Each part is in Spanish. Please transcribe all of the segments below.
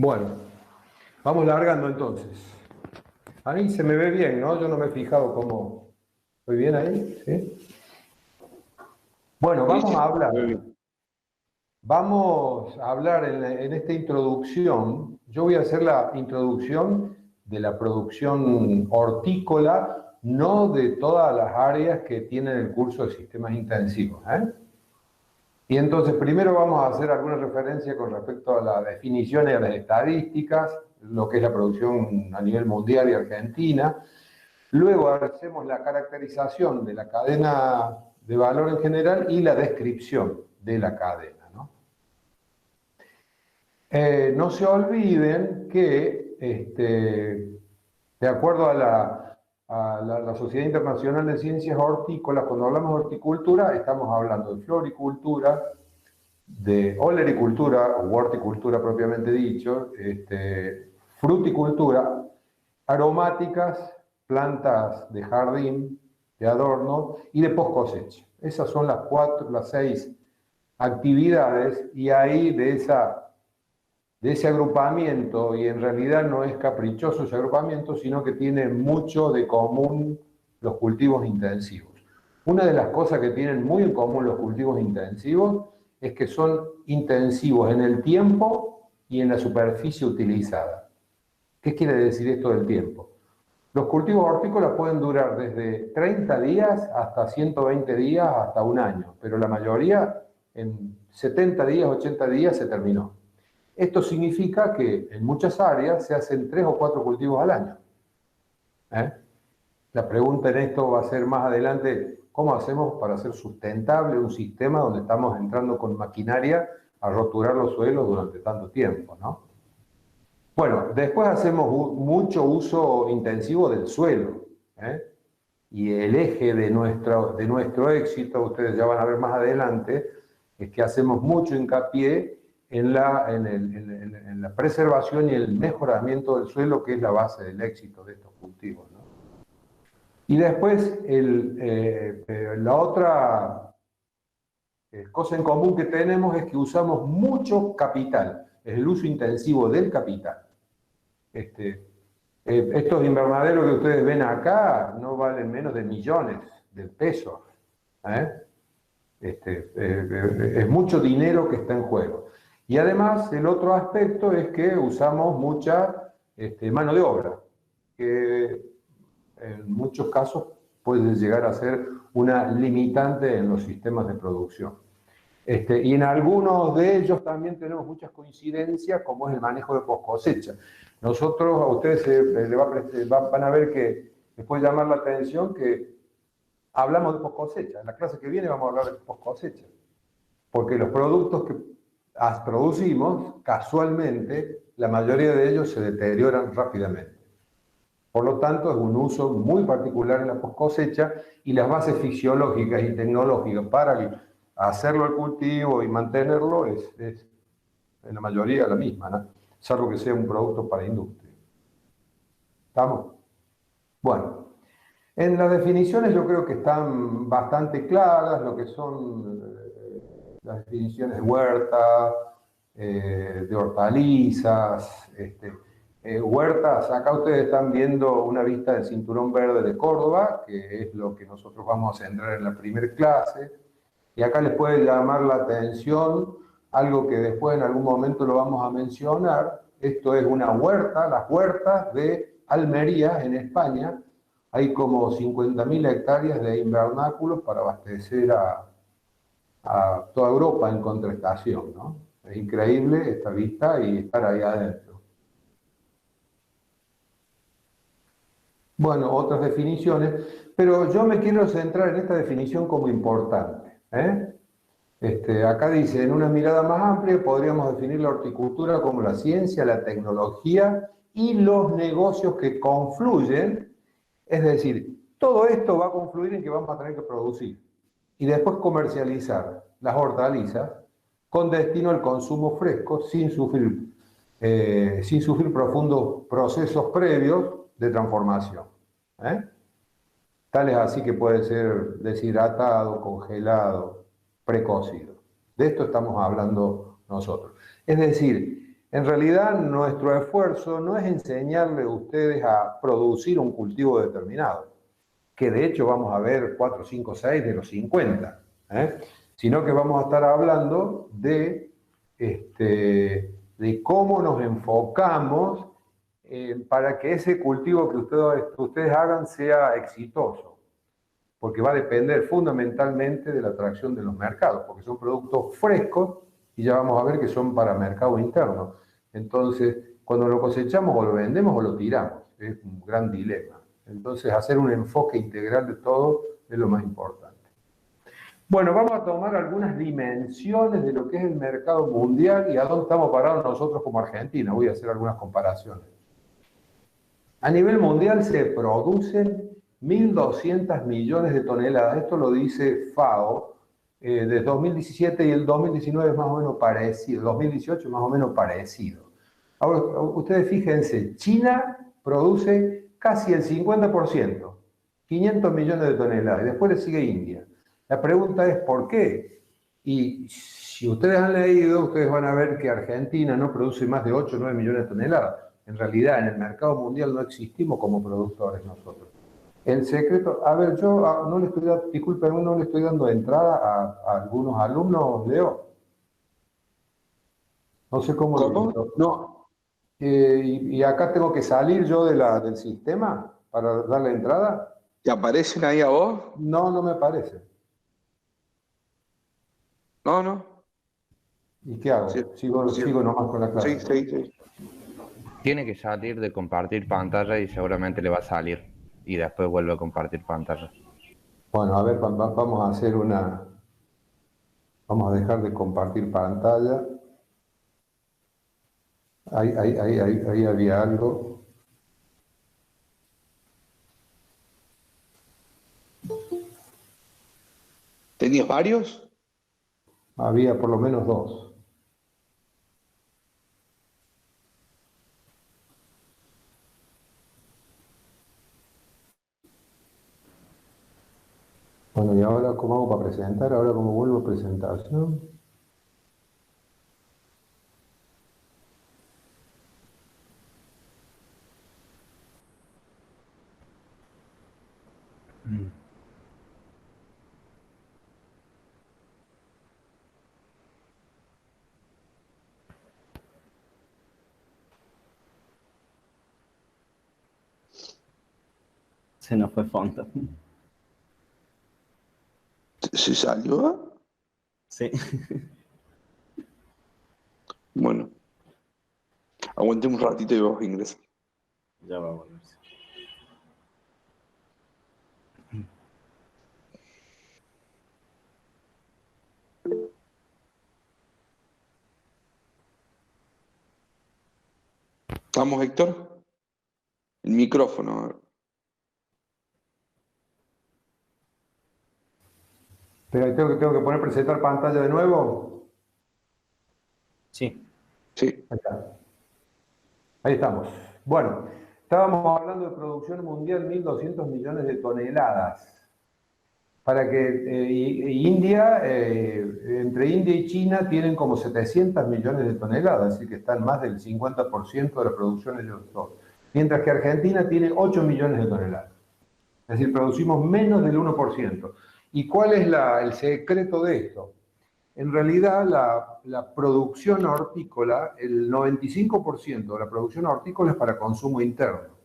Bueno, vamos largando entonces. A mí se me ve bien, ¿no? Yo no me he fijado cómo... ¿Estoy bien ahí? ¿Sí? Bueno, Sí, vamos sí, a hablar. muy bien. Vamos a hablar en esta introducción. Yo voy a hacer la introducción de la producción hortícola, no de todas las áreas que tienen el curso de sistemas intensivos, ¿eh? Y entonces primero vamos a hacer alguna referencia con respecto a las definiciones y a las estadísticas, lo que es la producción a nivel mundial y Argentina. Luego hacemos la caracterización de la cadena de valor en general y la descripción de la cadena, ¿no? No se olviden que, de acuerdo a la Sociedad Internacional de Ciencias Hortícolas, cuando hablamos de horticultura, estamos hablando de floricultura, de olericultura o horticultura propiamente dicho, fruticultura, aromáticas, plantas de jardín, de adorno y de post cosecha. Esas son las 6 actividades y ahí de ese agrupamiento, y en realidad no es caprichoso ese agrupamiento, sino que tiene mucho de común los cultivos intensivos. Una de las cosas que tienen muy en común los cultivos intensivos es que son intensivos en el tiempo y en la superficie utilizada. ¿Qué quiere decir esto del tiempo? Los cultivos hortícolas pueden durar desde 30 días hasta 120 días, hasta un año, pero la mayoría en 70 días, 80 días se terminó. Esto significa que en muchas áreas se hacen 3 o 4 cultivos al año. La pregunta en esto va a ser más adelante, ¿cómo hacemos para hacer sustentable un sistema donde estamos entrando con maquinaria a roturar los suelos durante tanto tiempo, ¿no? Bueno, después hacemos mucho uso intensivo del suelo, ¿eh? Y el eje de nuestro éxito, ustedes ya van a ver más adelante, es que hacemos mucho hincapié en la preservación y el mejoramiento del suelo, que es la base del éxito de estos cultivos, ¿no? Y después, la otra cosa en común que tenemos es que usamos mucho capital, es el uso intensivo del capital. Estos invernaderos que ustedes ven acá no valen menos de millones de pesos, ¿eh? Es mucho dinero que está en juego. Y además, el otro aspecto es que usamos mucha mano de obra, que en muchos casos puede llegar a ser una limitante en los sistemas de producción. Y en algunos de ellos también tenemos muchas coincidencias, como es el manejo de post cosecha. Nosotros, a ustedes van a ver que les puede llamar la atención que hablamos de post cosecha. En la clase que viene vamos a hablar de post cosecha. Porque los productos que producimos, casualmente, la mayoría de ellos se deterioran rápidamente. Por lo tanto, es un uso muy particular en la post cosecha y las bases fisiológicas y tecnológicas para hacerlo el cultivo y mantenerlo es en la mayoría la misma, ¿no? Salvo que sea un producto para industria. ¿Estamos? Bueno, en las definiciones yo creo que están bastante claras lo que son las definiciones de huerta, de hortalizas, huertas. Acá ustedes están viendo una vista del Cinturón Verde de Córdoba, que es lo que nosotros vamos a centrar en la primera clase. Y acá les puede llamar la atención algo que después en algún momento lo vamos a mencionar. Esto es una huerta, las huertas de Almería, en España. Hay como 50.000 hectáreas de invernáculos para abastecer a toda Europa en contraestación, ¿no? Es increíble esta vista y estar ahí adentro. Bueno, otras definiciones, pero yo me quiero centrar en esta definición como importante, ¿eh? Acá dice, en una mirada más amplia podríamos definir la horticultura como la ciencia, la tecnología y los negocios que confluyen, es decir, todo esto va a confluir en que vamos a tener que producir y después comercializar las hortalizas con destino al consumo fresco sin sufrir profundos procesos previos de transformación, ¿eh? Tales así que puede ser deshidratado, congelado, precocido. De esto estamos hablando nosotros. Es decir, En realidad, nuestro esfuerzo no es enseñarle a ustedes a producir un cultivo determinado, que de hecho vamos a ver 4, 5, 6 de los 50, sino que vamos a estar hablando de cómo nos enfocamos para que ese cultivo que ustedes hagan sea exitoso, porque va a depender fundamentalmente de la atracción de los mercados, porque son productos frescos y ya vamos a ver que son para mercado interno. Entonces, cuando lo cosechamos o lo vendemos o lo tiramos, es un gran dilema. Entonces, hacer un enfoque integral de todo es lo más importante. Bueno, vamos a tomar algunas dimensiones de lo que es el mercado mundial y a dónde estamos parados nosotros como Argentina. Voy a hacer algunas comparaciones. A nivel mundial se producen 1.200 millones de toneladas. Esto lo dice FAO. De 2017 y el 2019 es más o menos parecido. 2018 más o menos parecido. Ahora, ustedes fíjense, China produce casi el 50%, 500 millones de toneladas, y después le sigue India. La pregunta es ¿por qué? Y si ustedes han leído, ustedes van a ver que Argentina no produce más de 8 o 9 millones de toneladas. En realidad, en el mercado mundial no existimos como productores nosotros. El secreto, a ver, yo no le estoy dando, disculpen, no le estoy dando entrada a algunos alumnos, Leo. No sé cómo ¿Cómo? lo... No. Y acá tengo que salir yo del sistema para darle entrada. ¿Te aparecen ahí a vos? No, no me parece. No, no. ¿Y qué Sí, hago? Sigo nomás con la sí, clase. sí. Tiene que salir de compartir pantalla y seguramente le va a salir. Y después vuelve a compartir pantalla. Bueno, a ver, vamos a hacer una... Vamos a dejar de compartir pantalla. Ahí había algo. ¿Tenías varios? Había por lo menos dos. Bueno, y ahora, ¿cómo hago para presentar? Ahora, ¿cómo vuelvo a presentación? Se nos fue Fonta. ¿Se salió? Sí. Bueno, aguantemos un ratito y vos ingresas. Ya va a volverse. ¿Estamos, Héctor? El micrófono. Pero tengo que poner presentar pantalla de nuevo. Sí. Sí. Ahí está. Ahí estamos. Bueno, estábamos hablando de producción mundial, 1.200 millones de toneladas. Para que India, entre India y China tienen como 700 millones de toneladas, así que están más del 50% de la producción ellos dos. Mientras que Argentina tiene 8 millones de toneladas. Es decir, producimos menos del 1%. ¿Y cuál es el secreto de esto? En realidad, la producción hortícola, el 95% de la producción hortícola es para consumo interno.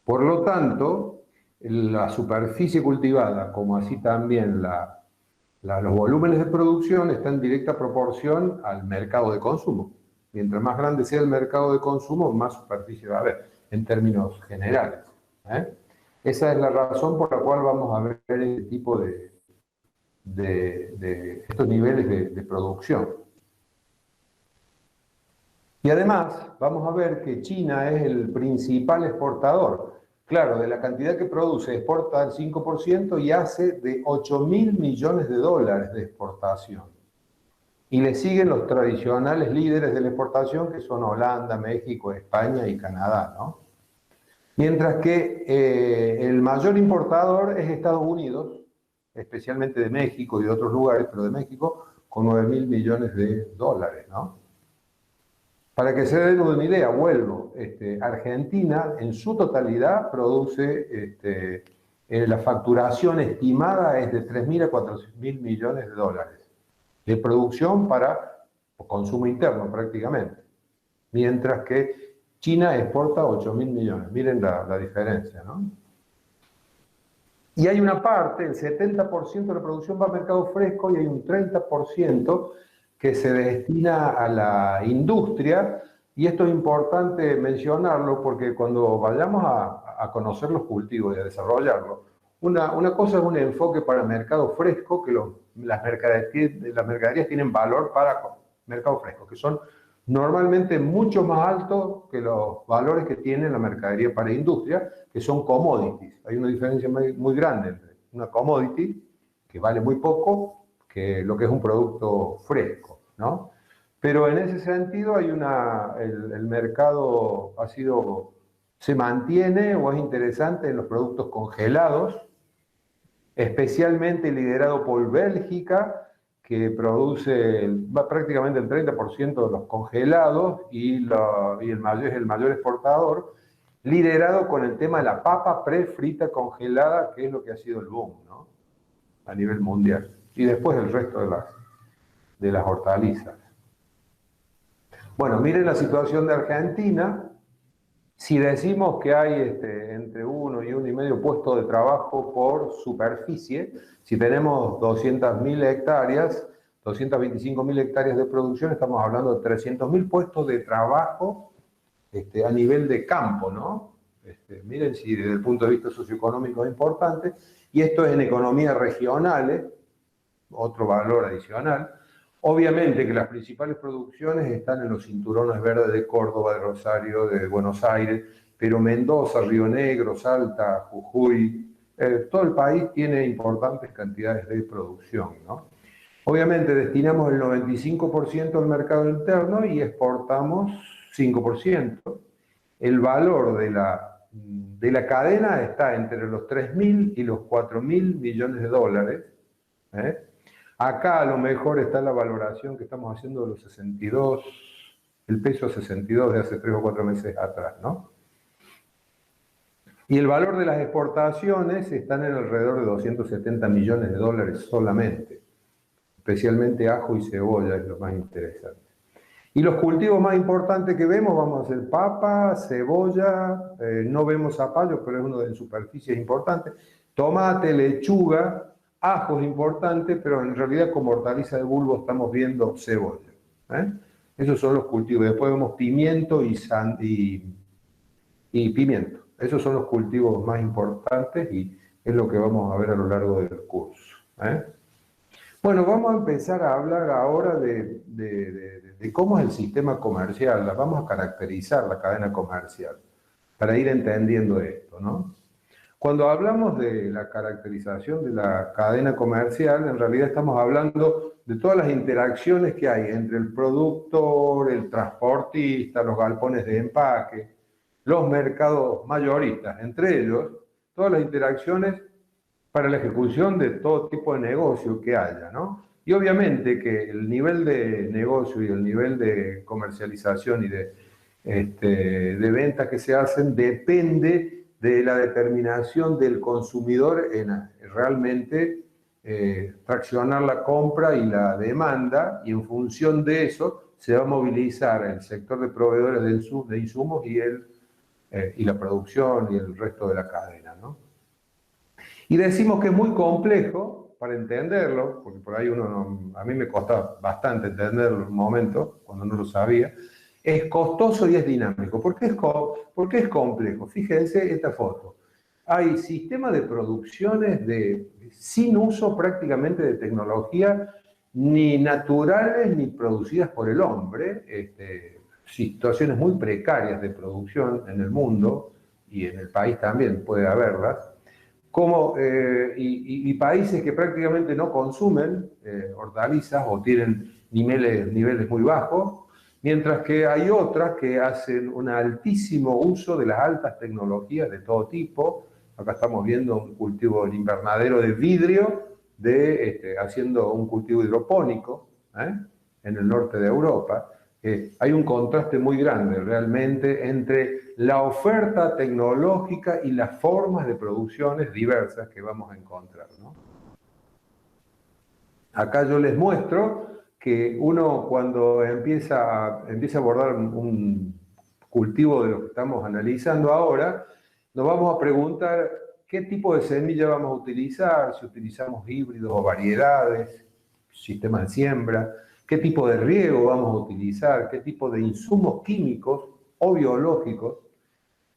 Por lo tanto, la superficie cultivada, como así también los volúmenes de producción, están en directa proporción al mercado de consumo. Mientras más grande sea el mercado de consumo, más superficie va a haber, en términos generales. Esa es la razón por la cual vamos a ver este tipo de estos niveles de producción. Y además, vamos a ver que China es el principal exportador. Claro, de la cantidad que produce, exporta el 5% y hace de 8.000 millones de dólares de exportación. Y le siguen los tradicionales líderes de la exportación, que son Holanda, México, España y Canadá, ¿no? Mientras que el mayor importador es Estados Unidos, especialmente de México y de otros lugares, pero de México, con 9.000 millones de dólares, ¿no? Para que se den una idea, vuelvo, Argentina en su totalidad produce, la facturación estimada es de 3.000 a 4.000 millones de dólares de producción para consumo interno prácticamente, mientras que China exporta 8.000 millones. Miren la diferencia, ¿no? Y hay una parte, el 70% de la producción va a mercado fresco y hay un 30% que se destina a la industria, y esto es importante mencionarlo porque cuando vayamos a conocer los cultivos y a desarrollarlos, una cosa es un enfoque para el mercado fresco, que las mercaderías tienen valor para mercado fresco, que son normalmente mucho más altos que los valores que tiene la mercadería para industria, que son commodities. Hay una diferencia muy grande entre una commodity, que vale muy poco, que lo que es un producto fresco, ¿no? Pero en ese sentido el mercado se mantiene o es interesante en los productos congelados, especialmente liderado por Bélgica, que produce prácticamente el 30% de los congelados y es el mayor exportador, liderado con el tema de la papa prefrita congelada, que es lo que ha sido el boom, ¿no? A nivel mundial. Y después el resto de las hortalizas. Bueno, miren la situación de Argentina. Si decimos que hay entre 1 y 1,5 puestos de trabajo por superficie, si tenemos 200.000 hectáreas, 225.000 hectáreas de producción, estamos hablando de 300.000 puestos de trabajo a nivel de campo, ¿no? Miren si desde el punto de vista socioeconómico es importante, y esto es en economías regionales, otro valor adicional. Obviamente que las principales producciones están en los cinturones verdes de Córdoba, de Rosario, de Buenos Aires, pero Mendoza, Río Negro, Salta, Jujuy, todo el país tiene importantes cantidades de producción, ¿no? Obviamente destinamos el 95% al mercado interno y exportamos 5%. El valor de la cadena está entre los 3.000 y los 4.000 millones de dólares, ¿eh? Acá a lo mejor está la valoración que estamos haciendo de los 62, el peso 62 de hace 3 o 4 meses atrás, ¿no? Y el valor de las exportaciones están en alrededor de 270 millones de dólares solamente. Especialmente ajo y cebolla es lo más interesante. Y los cultivos más importantes que vemos, vamos a hacer papa, cebolla, no vemos zapallo, pero es uno de superficies importantes, tomate, lechuga, ajo es importante, pero en realidad como hortaliza de bulbo estamos viendo cebolla, ¿eh? Esos son los cultivos. Después vemos pimiento y pimiento. Esos son los cultivos más importantes y es lo que vamos a ver a lo largo del curso, ¿eh? Bueno, vamos a empezar a hablar ahora de cómo es el sistema comercial. Vamos a caracterizar la cadena comercial para ir entendiendo esto, ¿no? Cuando hablamos de la caracterización de la cadena comercial, en realidad estamos hablando de todas las interacciones que hay entre el productor, el transportista, los galpones de empaque, los mercados mayoristas, entre ellos, todas las interacciones para la ejecución de todo tipo de negocio que haya, ¿no? Y obviamente que el nivel de negocio y el nivel de comercialización y de ventas que se hacen depende de la determinación del consumidor en realmente traccionar la compra y la demanda, y en función de eso se va a movilizar el sector de proveedores de insumos y la producción y el resto de la cadena, ¿no? Y decimos que es muy complejo para entenderlo, porque por ahí a mí me costaba bastante entenderlo en un momento, cuando no lo sabía. Es costoso y es dinámico. ¿Por qué es complejo? Fíjense esta foto. Hay sistemas de producciones sin uso prácticamente de tecnología, ni naturales ni producidas por el hombre, situaciones muy precarias de producción en el mundo, y en el país también puede haberlas, y países que prácticamente no consumen hortalizas o tienen niveles muy bajos, mientras que hay otras que hacen un altísimo uso de las altas tecnologías de todo tipo. Acá estamos viendo un cultivo en invernadero de vidrio, haciendo un cultivo hidropónico, en el norte de Europa. hay un contraste muy grande realmente entre la oferta tecnológica y las formas de producciones diversas que vamos a encontrar, ¿no? Acá yo les muestro que uno cuando empieza a abordar un cultivo de lo que estamos analizando ahora, nos vamos a preguntar qué tipo de semilla vamos a utilizar, si utilizamos híbridos o variedades, sistemas de siembra, qué tipo de riego vamos a utilizar, qué tipo de insumos químicos o biológicos,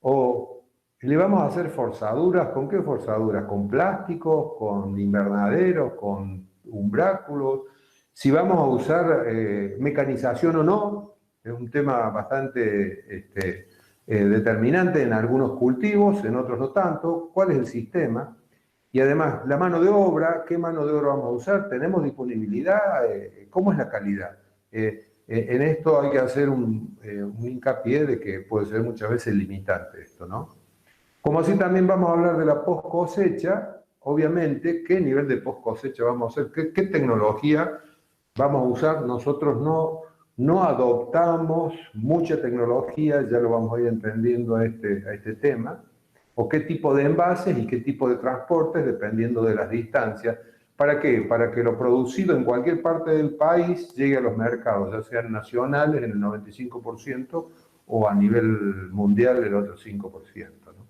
o le vamos a hacer forzaduras. ¿Con qué forzaduras? ¿Con plásticos, con invernaderos, con umbráculos? Si vamos a usar mecanización o no, es un tema bastante determinante en algunos cultivos, en otros no tanto. ¿Cuál es el sistema? Y además, la mano de obra, ¿qué mano de obra vamos a usar? ¿Tenemos disponibilidad? ¿Cómo es la calidad? En esto hay que hacer un hincapié de que puede ser muchas veces limitante esto, ¿no? Como así también vamos a hablar de la post cosecha, obviamente, ¿qué nivel de post cosecha vamos a hacer? ¿Qué tecnología vamos a usar? Nosotros no adoptamos mucha tecnología, ya lo vamos a ir entendiendo a este tema, o qué tipo de envases y qué tipo de transportes, dependiendo de las distancias. ¿Para qué? Para que lo producido en cualquier parte del país llegue a los mercados, ya sean nacionales en el 95% o a nivel mundial el otro 5%, ¿no?